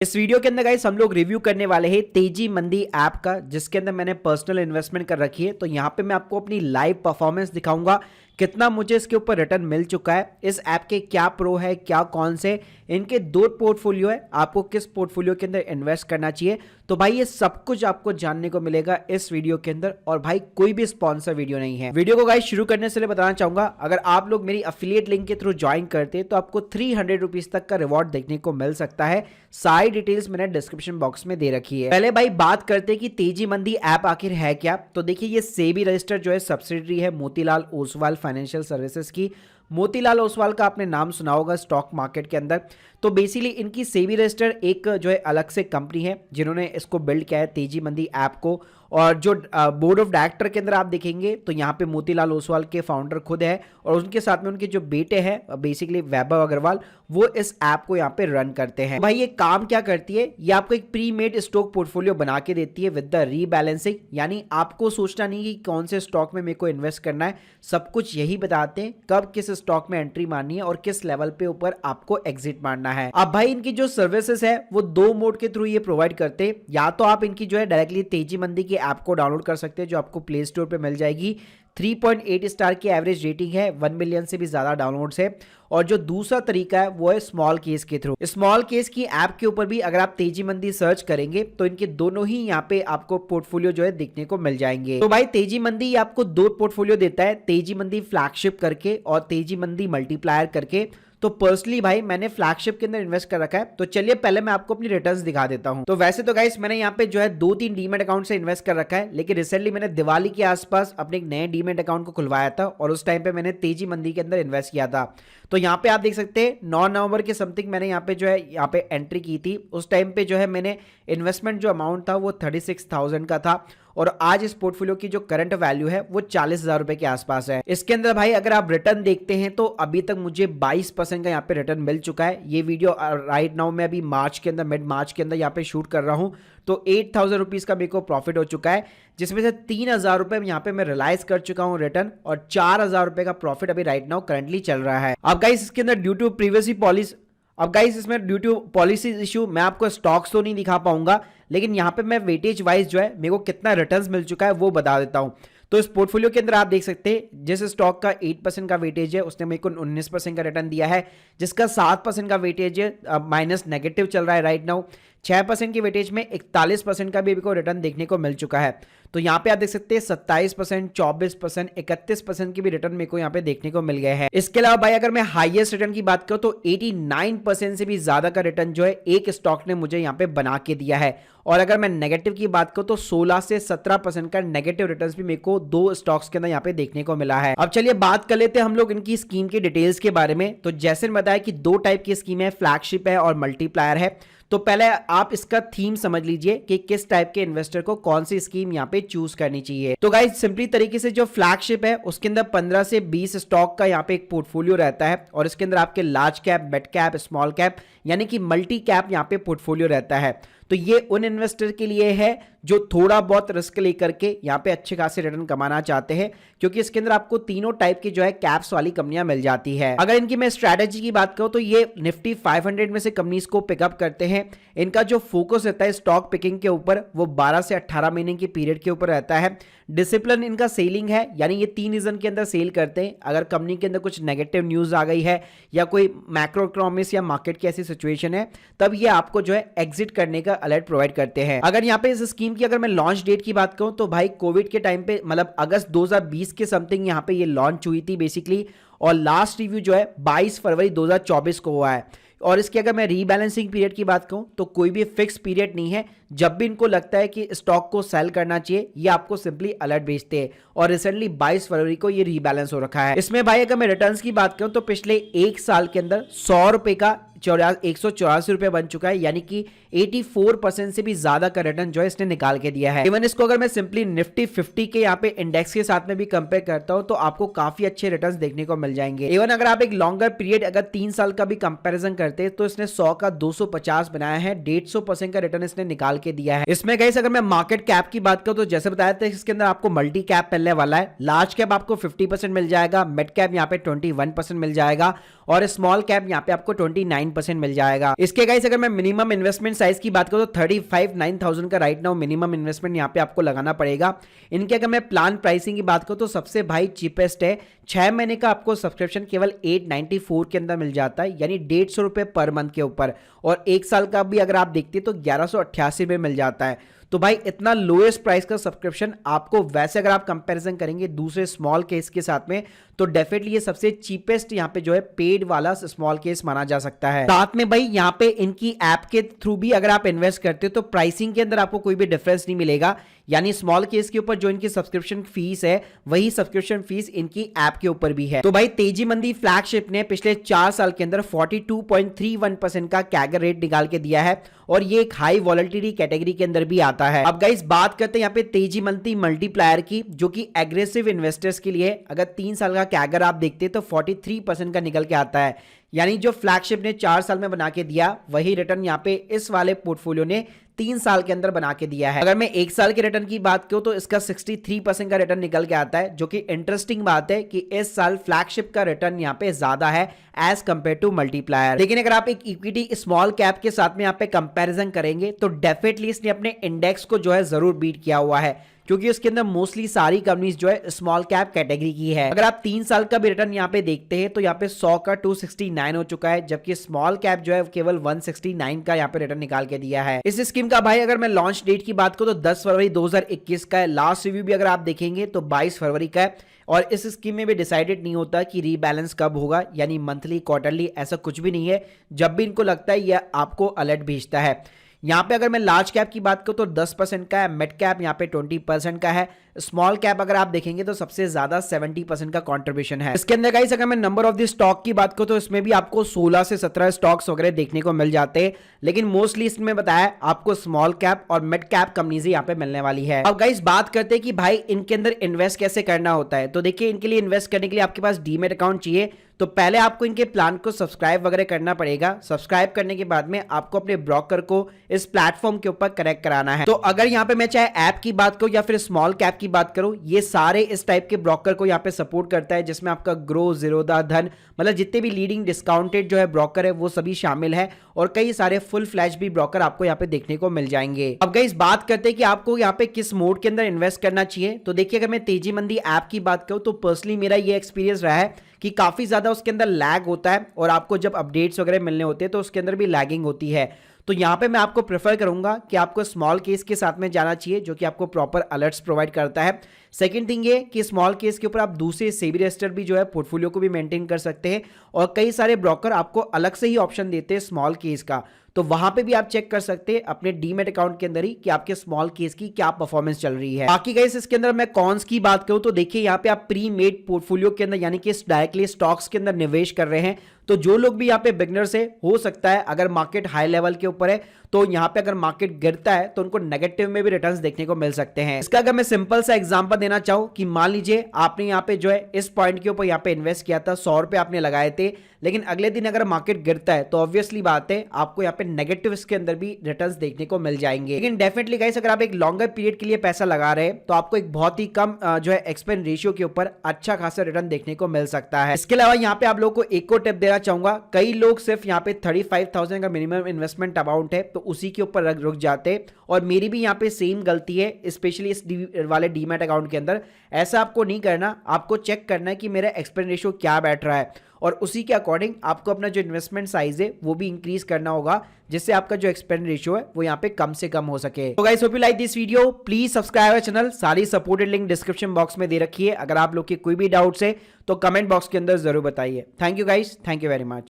इस वीडियो के अंदर गाइस हम लोग रिव्यू करने वाले हैं तेजी मंदी ऐप का, जिसके अंदर मैंने पर्सनल इन्वेस्टमेंट कर रखी है। तो यहाँ पे मैं आपको अपनी लाइव परफॉर्मेंस दिखाऊंगा, कितना मुझे इसके ऊपर रिटर्न मिल चुका है, इस ऐप के क्या प्रो है, क्या कौन से इनके दो पोर्टफोलियो है, आपको किस पोर्टफोलियो के अंदर इन्वेस्ट करना चाहिए। तो भाई ये सब कुछ आपको जानने को मिलेगा इस वीडियो के अंदर, और भाई कोई भी स्पॉन्सर वीडियो नहीं है। वीडियो को गाइस शुरू करने से बताना चाहूंगा, अगर आप लोग मेरी अफिलिएट लिंक के थ्रू ज्वाइन करते हैं तो आपको 300 रुपीज तक का रिवॉर्ड देखने को मिल सकता है। सारी डिटेल्स मैंने डिस्क्रिप्शन बॉक्स में दे रखी है। पहले भाई बात करते हैं कि तेजी मंदी ऐप आखिर है क्या। तो देखिए ये सेबी रजिस्टर्ड जो है सब्सिडरी है मोतीलाल ओसवाल फाइनेंशियल सर्विसेज की। मोतीलाल ओसवाल का आपने नाम सुना होगा स्टॉक मार्केट के अंदर। तो बेसिकली इनकी सेबी रजिस्टर्ड एक जो है अलग से कंपनी है जिन्होंने इसको बिल्ड किया है तेजी मंदी ऐप को। और जो बोर्ड ऑफ डायरेक्टर के अंदर आप देखेंगे तो यहाँ पे मोतीलाल ओसवाल के फाउंडर खुद है, और उनके साथ में उनके जो बेटे हैं बेसिकली वैभव अग्रवाल, वो इस ऐप को यहाँ पे रन करते हैं। भाई ये काम क्या करती है, ये आपको एक प्री मेड स्टॉक पोर्टफोलियो बना के देती है विद द रीबैलेंसिंग। यानी आपको सोचना नहीं कि कौन से स्टॉक में मेरे को इन्वेस्ट करना है, सब कुछ यही बताते हैं कब किस स्टॉक में एंट्री मारनी है और किस लेवल पे ऊपर आपको एग्जिट मारना है। अब भाई इनकी जो सर्विसेज है वो दो मोड के थ्रू ये प्रोवाइड करते हैं। या तो आप इनकी जो है डायरेक्टली तेजी मंदी की ऐप को डाउनलोड कर सकते हैं, जो आपको प्ले स्टोर पे मिल जाएगी। 3.8 स्टार की एवरेज रेटिंग है, 1 मिलियन से भी ज्यादा डाउनलोड्स है। और जो दूसरा तरीका है वो है स्मॉल केस के थ्रू। स्मॉल केस की ऐप के ऊपर भी अगर आप तेजी मंदी सर्च करेंगे तो इनके दोनों ही यहाँ पे आपको पोर्टफोलियो जो है देखने को मिल जाएंगे। तो भाई तेजी मंदी आपको दो पोर्टफोलियो देता है, तेजी मंदी फ्लैगशिप करके और तेजी मंदी मल्टीप्लायर करके। तो पर्सनली भाई मैंने फ्लैगशिप के अंदर इन्वेस्ट कर रखा है। तो चलिए पहले मैं आपको अपनी रिटर्न्स दिखा देता हूं। तो वैसे तो गाइस मैंने यहाँ पे जो है 2-3 डीमेट अकाउंट से इन्वेस्ट कर रखा है, लेकिन रिसेंटली मैंने दिवाली के आसपास अपने एक नए डीमेट अकाउंट को खुलवाया था और उस टाइम पे मैंने तेजी मंदी के अंदर इन्वेस्ट किया था। तो यहाँ पे आप देख सकते हैं 9 नवंबर के समथिंग मैंने यहाँ पे जो है यहाँ पे एंट्री की थी। उस टाइम पे जो है मैंने इन्वेस्टमेंट जो अमाउंट था वो 36,000 का था, और आज इस पोर्टफोलियो की जो करंट वैल्यू है वो 40,000 रुपए के आसपास है। इसके अंदर भाई अगर आप रिटर्न देखते हैं तो अभी तक मुझे 22% का यहाँ पे रिटर्न मिल चुका है। ये वीडियो राइट नाउ मैं अभी मार्च के अंदर मिड मार्च के अंदर यहाँ पे शूट कर रहा हूँ। तो 8,000 रुपीज का मेरे को प्रॉफिट हो चुका है, जिसमें से 3,000 रुपए यहाँ पे मैं रियलाइज कर चुका हूँ रिटर्न, और 4,000 रुपए का प्रॉफिट अभी राइट नाउ करंटली चल रहा है। अब गाइस इसके अंदर ड्यू टू प्रीवियसली पॉलिसी अब गाइस इसमें ड्यू टू पॉलिसी इशू मैं आपको स्टॉक्स तो नहीं दिखा पाऊंगा, लेकिन यहाँ पे मैं वेटेज वाइज जो है मेरे को कितना रिटर्न्स मिल चुका है वो बता देता हूँ। तो इस पोर्टफोलियो के अंदर आप देख सकते हैं जिस स्टॉक का 8% का वेटेज है उसने मेरे को 19% का रिटर्न दिया है। जिसका 7% का वेटेज है माइनस नेगेटिव चल रहा है राइट नाउ। 6% की वेटेज में 41% का भी को रिटर्न देखने को मिल चुका है। तो यहाँ पे आप देख सकते हैं 27%, 24%, 31% की भी रिटर्न मेरे को यहाँ पे देखने को मिल गए हैं। इसके अलावा भाई अगर मैं हाईएस्ट रिटर्न की बात करूं तो 89% से भी ज्यादा का रिटर्न जो है एक स्टॉक ने मुझे यहाँ पे बना के दिया है। और अगर मैं नेगेटिव की बात करूं तो 16 से 17% का नेगेटिव रिटर्न्स भी मेरे को दो स्टॉक्स के अंदर यहाँ पे देखने को मिला है। अब चलिए बात कर लेते हैं हम लोग इनकी स्कीम की डिटेल्स के बारे में। तो जैसे बताया कि दो टाइप की स्कीम है, फ्लैगशिप है और मल्टीप्लायर है। तो पहले आप इसका थीम समझ लीजिए कि किस टाइप के इन्वेस्टर को कौन सी स्कीम यहाँ पे चूज करनी चाहिए। तो गाइस सिंपली तरीके से जो फ्लैगशिप है उसके अंदर 15 से 20 स्टॉक का यहाँ पे एक पोर्टफोलियो रहता है, और इसके अंदर आपके large cap, mid cap, small cap यानी कि मल्टी कैप यहाँ पे पोर्टफोलियो रहता है। तो ये उन इन्वेस्टर के लिए है जो थोड़ा बहुत रिस्क लेकर के यहाँ पे अच्छे खासे रिटर्न कमाना चाहते हैं, क्योंकि इसके अंदर आपको तीनों टाइप की जो है कैप्स वाली कंपनियां मिल जाती है। अगर इनकी मैं स्ट्रैटेजी की बात करूं तो ये निफ्टी 500 में से कंपनीज को पिकअप करते हैं। इनका जो फोकस रहता है स्टॉक पिकिंग के ऊपर वो 12 से 18 महीने की पीरियड के ऊपर रहता है। डिसिप्लिन इनका सेलिंग है, यानी ये 3 रीजन के अंदर सेल करते हैं। अगर कंपनी के अंदर कुछ नेगेटिव न्यूज आ गई है या कोई मैक्रो इकोनॉमिक्स या मार्केट की ऐसी सिचुएशन है, तब ये आपको जो है एग्जिट करने का अलर्ट प्रोवाइड करते हैं। अगर यहाँ पे इस स्कीम की अगर मैं लॉन्च डेट की बात करूं तो भाई कोविड के टाइम पे मतलब अगस्त 2020 के समथिंग यहाँ पे ये लॉन्च हुई थी बेसिकली, और लास्ट रिव्यू जो है 22 फरवरी 2024 को हुआ है। और इसकी अगर मैं रीबैलेंसिंग पीरियड की बात कहूं तो कोई भी फिक्स पीरियड नहीं है। जब भी इनको लगता है कि स्टॉक को सेल करना चाहिए ये आपको सिंपली अलर्ट भेजते हैं, और रिसेंटली 22 फरवरी को ये रीबैलेंस हो रखा है। इसमें भाई अगर मैं रिटर्न्स की बात करूं तो पिछले एक साल के अंदर 100 रुपए का 184 रुपए बन चुका है, यानी कि 84% से भी ज्यादा का रिटर्न जो है इसने निकाल के दिया है। इवन इसको अगर मैं सिंपली निफ्टी 50 के यहाँ पे इंडेक्स के साथ में भी कंपेयर करता हूं तो आपको काफी अच्छे रिटर्न्स देखने को मिल जाएंगे। इवन अगर आप एक लॉन्गर पीरियड अगर 3 साल का भी कंपैरिजन करते हैं तो इसने 100 का 250 बनाया है, 150% का रिटर्न इसने निकाल के दिया है। इसमें गाइस अगर मैं मार्केट कैप की बात करूं तो जैसे बताया था इसके अंदर आपको मल्टी कैप मिलने वाला है। लार्ज कैप आपको 50% मिल जाएगा, मिड कैप यहाँ पे 21% मिल जाएगा, और स्मॉल कैप यहाँ पे आपको 29 9% मिल जाएगा। इसके गाइस अगर मैं मिनिमम इन्वेस्टमेंट साइज की बात करूं तो 35,9,000 का राइट नाउ मिनिमम इन्वेस्टमेंट यहाँ पे आपको लगाना पड़ेगा। इनके अगर मैं प्लान प्राइसिंग की बात करूं तो सबसे भाई चीपेस्ट है, 6 महीने का आपको सब्सक्रिप्शन केवल 894 के अंदर मिल जाता है, यानी 150 रुपए पर मंथ के ऊपर। और 1 साल का भी अगर आप देखते हैं तो 1188 में मिल जाता है। तो भाई इतना लोएस्ट प्राइस का सब्सक्रिप्शन आपको वैसे अगर आप कंपैरिजन करेंगे दूसरे स्मॉल केस के साथ में तो डेफिनेटली ये सबसे चीपेस्ट यहाँ पे जो है पेड वाला स्मॉल केस माना जा सकता है। साथ में भाई यहाँ पे इनकी ऐप के थ्रू भी अगर आप इन्वेस्ट करते हो तो प्राइसिंग के अंदर आपको कोई भी डिफरेंस नहीं मिलेगा, यानी स्मॉल केस के ऊपर जो इनकी सब्सक्रिप्शन फीस है वही सब्सक्रिप्शन फीस इनकी ऐप के ऊपर भी है। तो भाई तेजी मंदी फ्लैगशिप ने पिछले 4 साल के अंदर 42.31% का कैगर रेट निकाल के दिया है और ये एक हाई वॉलेटिलिटी कैटेगरी के अंदर भी आता है। अब गाइस बात करते हैं यहाँ पे तेजी मंदी मल्टीप्लायर की, जो कि एग्रेसिव इन्वेस्टर्स के लिए अगर 3 साल का कैगर आप देखते हैं तो 43% का निकल के आता है, यानी जो फ्लैगशिप ने 4 साल में बना के दिया वही रिटर्न यहाँ पे इस वाले पोर्टफोलियो ने 3 साल के अंदर बना के दिया है। अगर मैं 1 साल के रिटर्न की बात करूं तो इसका 63% का रिटर्न निकल के आता है, जो कि इंटरेस्टिंग बात है कि इस साल फ्लैगशिप का रिटर्न यहाँ पे ज्यादा है एज कंपेयर टू मल्टीप्लायर। लेकिन अगर आप एक इक्विटी स्मॉल कैप के साथ में यहाँ पे कंपैरिजन करेंगे तो डेफिनेटली इसने अपने इंडेक्स को जो है जरूर बीट किया हुआ है, क्योंकि उसके अंदर मोस्टली सारी कंपनीज जो है स्मॉल कैप कैटेगरी की है। अगर आप 3 साल का भी रिटर्न यहाँ पे देखते हैं तो यहाँ पे 100 का 269 हो चुका है, जबकि स्मॉल कैप जो है केवल 169 का यहाँ पे रिटर्न निकाल के दिया है। इस स्कीम का भाई अगर मैं लॉन्च डेट की बात करूं तो 10 फरवरी 2021 का है। लास्ट रिव्यू भी अगर आप देखेंगे तो 22 फरवरी का है और इस स्कीम में भी डिसाइडेड नहीं होता कि रीबैलेंस कब होगा, यानी मंथली क्वार्टरली ऐसा कुछ भी नहीं है। जब भी इनको लगता है यह आपको अलर्ट भेजता है। यहाँ पे अगर मैं लार्ज कैप की बात करूं तो 10% का है, मिड कैप यहाँ पे 20% का है, स्मॉल कैप अगर आप देखेंगे तो सबसे ज्यादा 70% का कंट्रीब्यूशन है। इसके अंदर गाइस अगर मैं नंबर ऑफ द स्टॉक की बात करूं तो इसमें भी आपको 16 से 17 स्टॉक्स वगैरह देखने को मिल जाते हैं, लेकिन मोस्टली इसमें बताया आपको स्मॉल कैप और मिड कैप कंपनीज यहाँ पे मिलने वाली है। अब गाइस बात करते हैं कि भाई इनके अंदर इन्वेस्ट कैसे करना होता है। तो देखिए इनके लिए इन्वेस्ट करने के लिए आपके पास डीमैट अकाउंट चाहिए, तो पहले आपको इनके प्लान को सब्सक्राइब वगैरह करना पड़ेगा। सब्सक्राइब करने के बाद में आपको अपने ब्रोकर को इस प्लेटफॉर्म के ऊपर कनेक्ट कराना है। तो अगर यहाँ पे मैं चाहे ऐप की बात करूं या फिर स्मॉल कैप की बात करूं, ये सारे इस टाइप के ब्रोकर को यहाँ पे सपोर्ट करता है, जिसमें आपका ग्रो, जीरोधा, धन, मतलब जितने भी लीडिंग डिस्काउंटेड जो है ब्रोकर है वो सभी शामिल है और कई सारे फुल फ्लैश भी ब्रोकर आपको यहाँ पे देखने को मिल जाएंगे। अब गाइस बात करते हैं कि आपको यहाँ पे किस मोड के अंदर इन्वेस्ट करना चाहिए। तो देखिए अगर मैं तेजी मंदी ऐप की बात करूं तो पर्सनली मेरा ये एक्सपीरियंस रहा है कि काफी ज्यादा उसके अंदर लैग होता है और आपको जब अपडेट्स वगैरह मिलने होते हैं तो उसके अंदर भी लैगिंग होती है। तो यहाँ पे मैं आपको प्रेफर करूंगा कि आपको स्मॉल केस के साथ में जाना चाहिए, जो कि आपको प्रॉपर अलर्ट्स प्रोवाइड करता है। सेकंड थिंग ये कि स्मॉल केस के ऊपर आप दूसरे सेबी रजिस्टर्ड भी जो है पोर्टफोलियो को भी मेंटेन कर सकते हैं और कई सारे ब्रोकर आपको अलग से ही ऑप्शन देते हैं स्मॉल केस का, तो वहां पे भी आप चेक कर सकते हैं अपने डीमैट अकाउंट के अंदर ही कि आपके स्मॉल केस की क्या परफॉर्मेंस चल रही है। बाकी गाइस इसके अंदर मैं कॉन्स की बात करूं तो देखिए यहाँ पे आप प्री मेड पोर्टफोलियो के अंदर यानी कि डायरेक्टली स्टॉक्स के अंदर निवेश कर रहे हैं, तो जो लोग भी यहाँ पे बिगनर्स है हो सकता है अगर मार्केट हाई लेवल के ऊपर है तो यहाँ पे अगर मार्केट गिरता है तो उनको नेगेटिव में भी रिटर्न्स देखने को मिल सकते हैं। इसका अगर मैं सिंपल सा एग्जांपल देना चाहूं कि मान लीजिए आपने यहाँ पे जो है इस पॉइंट के ऊपर यहाँ पे इन्वेस्ट किया था, 100 रुपए आपने लगाए थे, लेकिन अगले दिन अगर मार्केट गिरता है तो ऑब्वियसली बात है आपको यहाँ पे नेगेटिव इसके अंदर भी रिटर्न्स देखने को मिल जाएंगे। लेकिन डेफिनेटली गाइस अगर आप एक लॉन्गर पीरियड के लिए पैसा लगा रहे हैं तो आपको एक बहुत ही कम जो है एक्सपेंस रेशियो के ऊपर अच्छा खासा रिटर्न देखने को मिल सकता है। इसके अलावा यहाँ पे आप लोगों को एक और टिप देना चाहूंगा, कई लोग सिर्फ यहाँ पे 35,000 का मिनिमम इन्वेस्टमेंट अमाउंट है तो उसी के ऊपर रुक जाते, और मेरी भी यहाँ पे सेम गलती है, स्पेशली इस वाले डीमैट अकाउंट के अंदर। ऐसा आपको नहीं करना, आपको चेक करना है कि मेरा एक्सपेंस रेशियो क्या बैठ रहा है और उसी के अकॉर्डिंग आपको अपना जो इन्वेस्टमेंट साइज है वो भी इंक्रीज करना होगा, जिससे आपका जो एक्सपेंस रेशियो है वो यहाँ पे कम से कम हो सके। तो guys hope you like this video, please subscribe our channel. सारी सपोर्टेड लिंक डिस्क्रिप्शन बॉक्स में दे रखी है। अगर आप लोग के कोई भी डाउट्स है तो कमेंट बॉक्स के अंदर जरूर बताइए। Thank you guys, thank you very much.